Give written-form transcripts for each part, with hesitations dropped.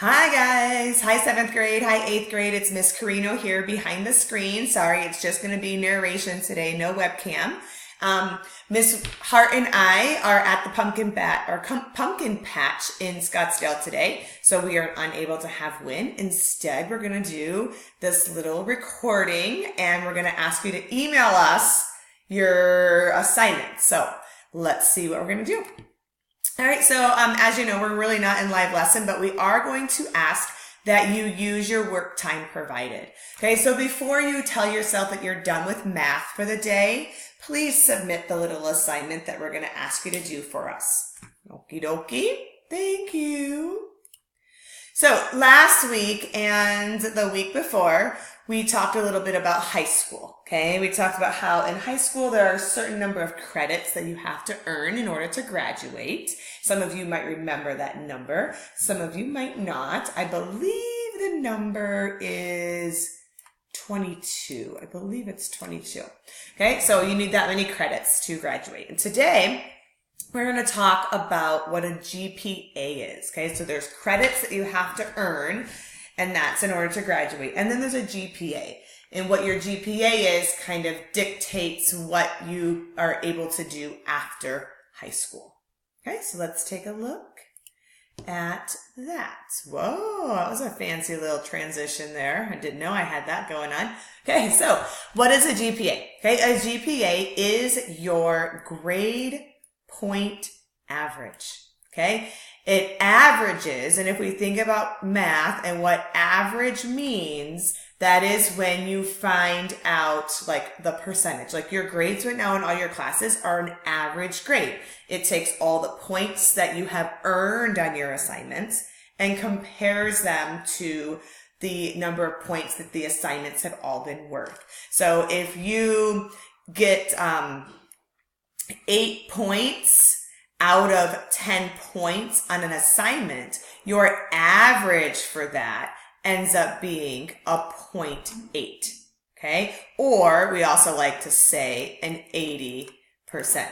Hi guys, hi 7th grade, hi 8th grade. It's Miss Carino here behind the screen. Sorry, it's just going to be narration today, no webcam. Miss Hart and I are at the pumpkin patch in Scottsdale today, so we are unable to have Win. Instead, we're going to do this little recording and we're going to ask you to email us your assignment. So let's see what we're going to do. All right, so as you know, we're really not in live lesson, but we are going to ask that you use your work time provided. Okay, so before you tell yourself that you're done with math for the day, please submit the little assignment that we're going to ask you to do for us. Okie dokie. Thank you. So last week and the week before, we talked a little bit about high school, okay? We talked about how in high school there are a certain number of credits that you have to earn in order to graduate. Some of you might remember that number. Some of you might not. I believe the number is 22. I believe it's 22. Okay, so you need that many credits to graduate. And today, we're going to talk about what a GPA is. Okay, so there's credits that you have to earn, and that's in order to graduate. And then there's a GPA. And what your GPA is kind of dictates what you are able to do after high school. Okay, so let's take a look at that. Whoa, that was a fancy little transition there. I didn't know I had that going on. Okay, so what is a GPA? Okay, a GPA is your grade point average. Okay, it averages, and if we think about math and what average means, that is when you find out like the percentage. Like your grades right now in all your classes are an average grade. It takes all the points that you have earned on your assignments and compares them to the number of points that the assignments have all been worth. So if you get 8 points out of 10 points on an assignment, your average for that ends up being a 0.8. Okay. Or we also like to say an 80%.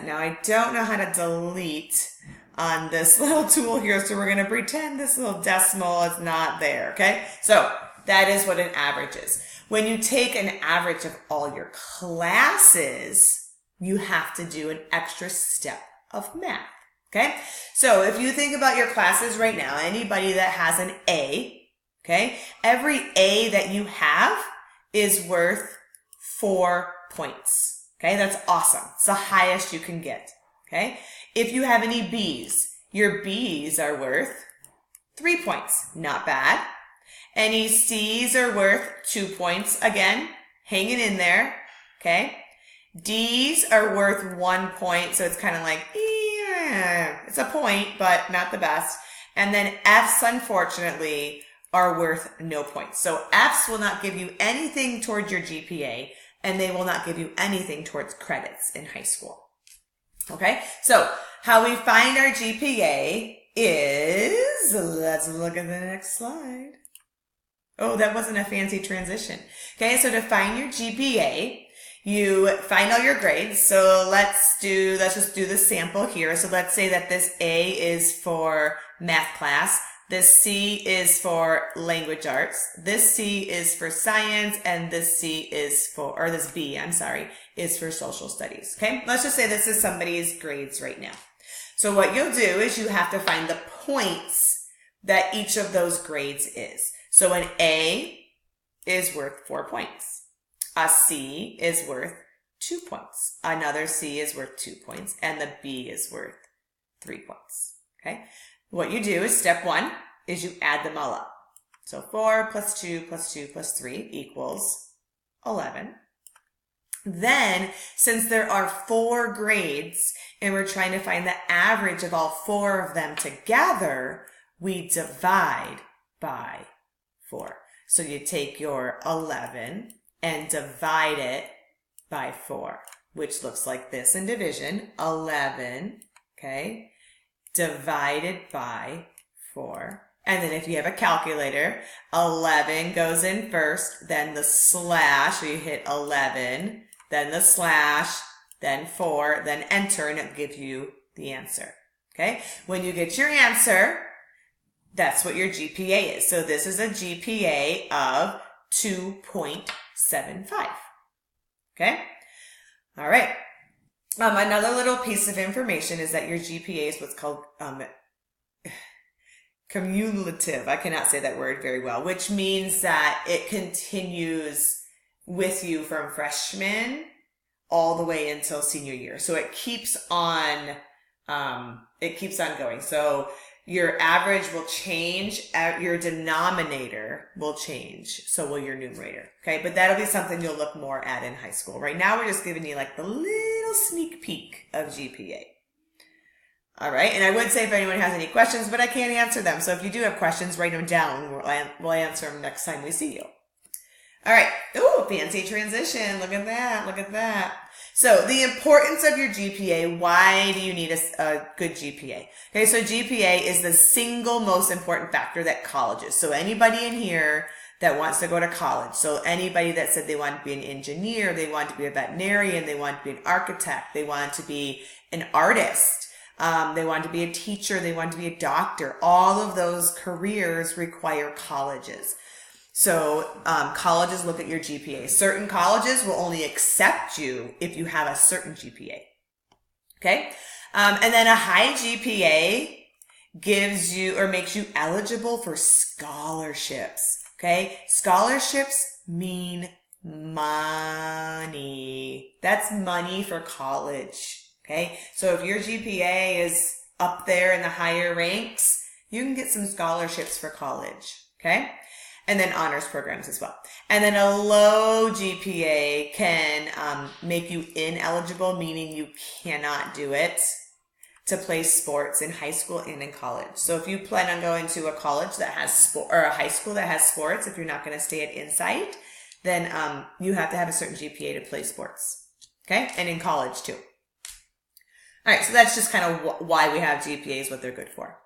Now I don't know how to delete on this little tool here, so we're going to pretend this little decimal is not there. Okay. So that is what an average is. When you take an average of all your classes, you have to do an extra step of math. Okay. So if you think about your classes right now, anybody that has an A, okay, every A that you have is worth 4 points. Okay. That's awesome. It's the highest you can get. Okay. If you have any B's, your B's are worth 3 points. Not bad. Any C's are worth 2 points. Again, hanging in there. Okay. D's are worth 1 point, so it's kind of like, it's a point, but not the best. And then F's, unfortunately, are worth no points. So F's will not give you anything towards your GPA, and they will not give you anything towards credits in high school. Okay, so how we find our GPA is, let's look at the next slide. Oh, that wasn't a fancy transition. Okay, so to find your GPA, you find all your grades. So let's just do the sample here. So let's say that this A is for math class. This C is for language arts. This C is for science, and this C is for, or this B, I'm sorry, is for social studies. Okay. Let's just say this is somebody's grades right now. So what you'll do is you have to find the points that each of those grades is. So an A is worth 4 points. A C is worth 2 points. Another C is worth 2 points. And the B is worth 3 points. Okay. What you do is step 1 is you add them all up. So 4 plus 2 plus 2 plus 3 equals 11. Then, since there are 4 grades and we're trying to find the average of all 4 of them together, we divide by 4. So you take your 11 and divide it by 4, which looks like this in division. 11, okay, divided by 4. And then if you have a calculator, 11 goes in first, then the slash, so you hit 11, then the slash, then 4, then enter, and it gives you the answer. Okay? When you get your answer, That's what your GPA is. So this is a GPA of 2.75. Okay? All right. Another little piece of information is that your GPA is what's called cumulative. I cannot say that word very well, which means that it continues with you from freshman all the way until senior year. So it keeps on going. So your average will change, your denominator will change, so will your numerator. Okay, but that'll be something you'll look more at in high school. Right now, we're just giving you like the little sneak peek of GPA. All right, and I would say if anyone has any questions, but I can't answer them. So if you do have questions, write them down. We'll answer them next time we see you. All right. Ooh, fancy transition. Look at that. Look at that. So the importance of your GPA. Why do you need a good GPA? Okay, so GPA is the single most important factor that colleges. So anybody in here that wants to go to college. So anybody that said they want to be an engineer, they want to be a veterinarian, they want to be an architect, they want to be an artist, they want to be a teacher, they want to be a doctor. All of those careers require colleges. So colleges look at your GPA. Certain colleges will only accept you if you have a certain GPA. Okay? And then a high GPA gives you or makes you eligible for scholarships. Okay? Scholarships mean money. That's money for college. Okay? So if your GPA is up there in the higher ranks, you can get some scholarships for college. Okay? And then honors programs as well. And then a low GPA can make you ineligible, meaning you cannot do it to play sports in high school and in college. So if you plan on going to a college that has or a high school that has sports, if you're not going to stay at Insight, then you have to have a certain GPA to play sports. Okay? And in college too. All right, so that's just kind of why we have GPAs, what they're good for.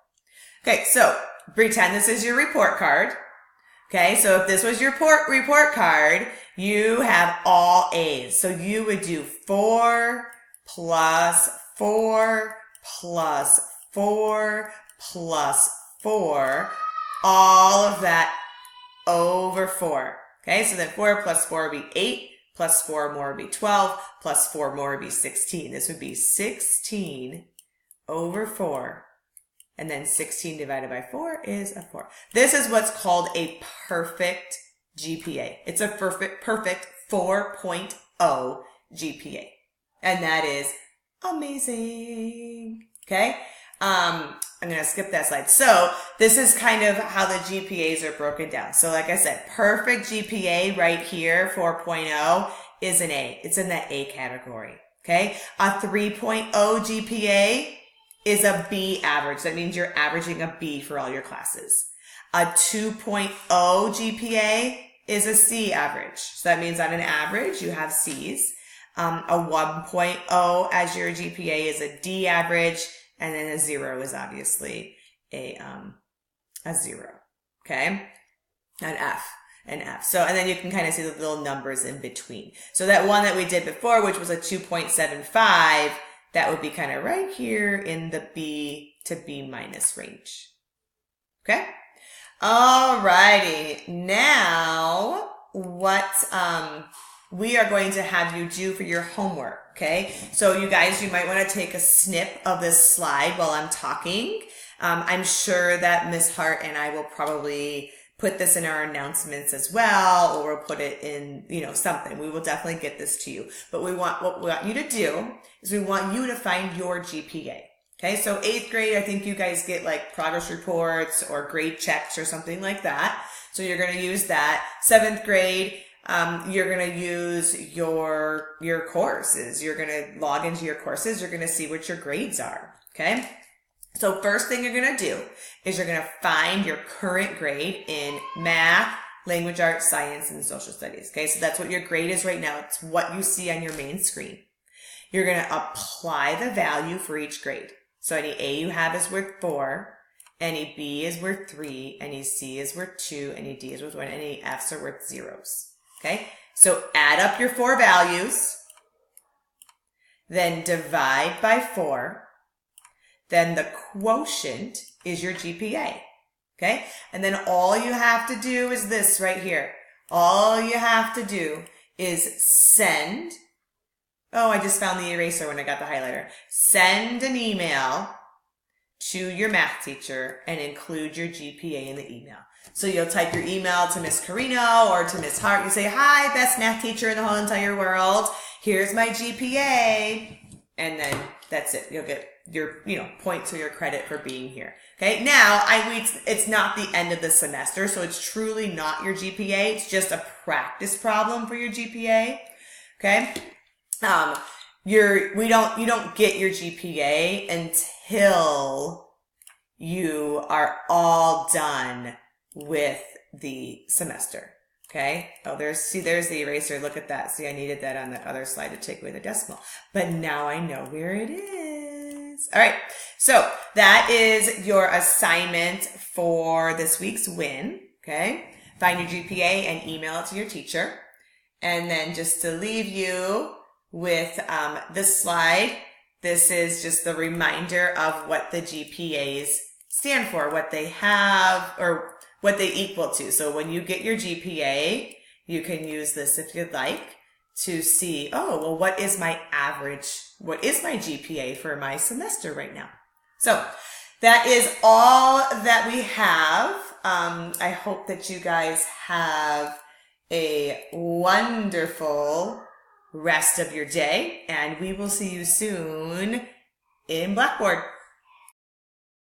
Okay, so pretend this is your report card. Okay, so if this was your report card, you have all A's. So you would do 4 plus 4 plus 4 plus 4, all of that over 4. Okay, so then 4 plus 4 would be 8, plus 4 more would be 12, plus 4 more would be 16. This would be 16 over 4. And then 16 divided by 4 is a 4. This is what's called a perfect GPA. It's a perfect 4.0 GPA. And that is amazing. Okay? I'm going to skip that slide. So this is kind of how the GPAs are broken down. So like I said, perfect GPA right here, 4.0, is an A. It's in that A category. Okay? A 3.0 GPA is a B average. That means you're averaging a B for all your classes. A 2.0 GPA is a C average. So that means on an average, you have C's. A 1.0 as your GPA is a D average. And then a 0 is obviously a 0. Okay? An F. So, and then you can kind of see the little numbers in between. So that one that we did before, which was a 2.75, that would be kind of right here in the B to B minus range. Okay? Alrighty. Now, what we are going to have you do for your homework. Okay? So you guys, you might want to take a snip of this slide while I'm talking. I'm sure that Ms. Hart and I will probably put this in our announcements as well, or we'll put it in, something. We will definitely get this to you. But what we want you to do is we want you to find your GPA. Okay, so 8th grade, I think you guys get like progress reports or grade checks or something like that. So you're going to use that. 7th grade, you're going to use your courses. You're going to log into your courses. You're going to see what your grades are. Okay. So first thing you're going to do is you're going to find your current grade in math, language arts, science, and social studies. Okay, so that's what your grade is right now. It's what you see on your main screen. You're going to apply the value for each grade. So any A you have is worth 4, any B is worth 3, any C is worth 2, any D is worth 1, any F's are worth 0s. Okay, so add up your 4 values, then divide by 4. Then the quotient is your GPA. Okay? And then all you have to do is this right here. All you have to do is send. Oh, I just found the eraser when I got the highlighter. Send an email to your math teacher and include your GPA in the email. So you'll type your email to Miss Carino or to Miss Hart. You say, hi, best math teacher in the whole entire world. Here's my GPA. And then that's it. You'll get your, points or your credit for being here. Okay. Now it's not the end of the semester. So it's truly not your GPA. It's just a practice problem for your GPA. Okay. You don't get your GPA until you are all done with the semester. Okay. Oh, there's the eraser. Look at that. See, I needed that on the other slide to take away the decimal, but now I know where it is. All right. So that is your assignment for this week's win. Okay. Find your GPA and email it to your teacher. And then just to leave you with this slide, this is just the reminder of what the GPAs stand for, what they have or what they equal to. So when you get your GPA, you can use this if you'd like to see, oh, well, what is my average? What is my GPA for my semester right now? So that is all that we have. I hope that you guys have a wonderful rest of your day, and we will see you soon in Blackboard.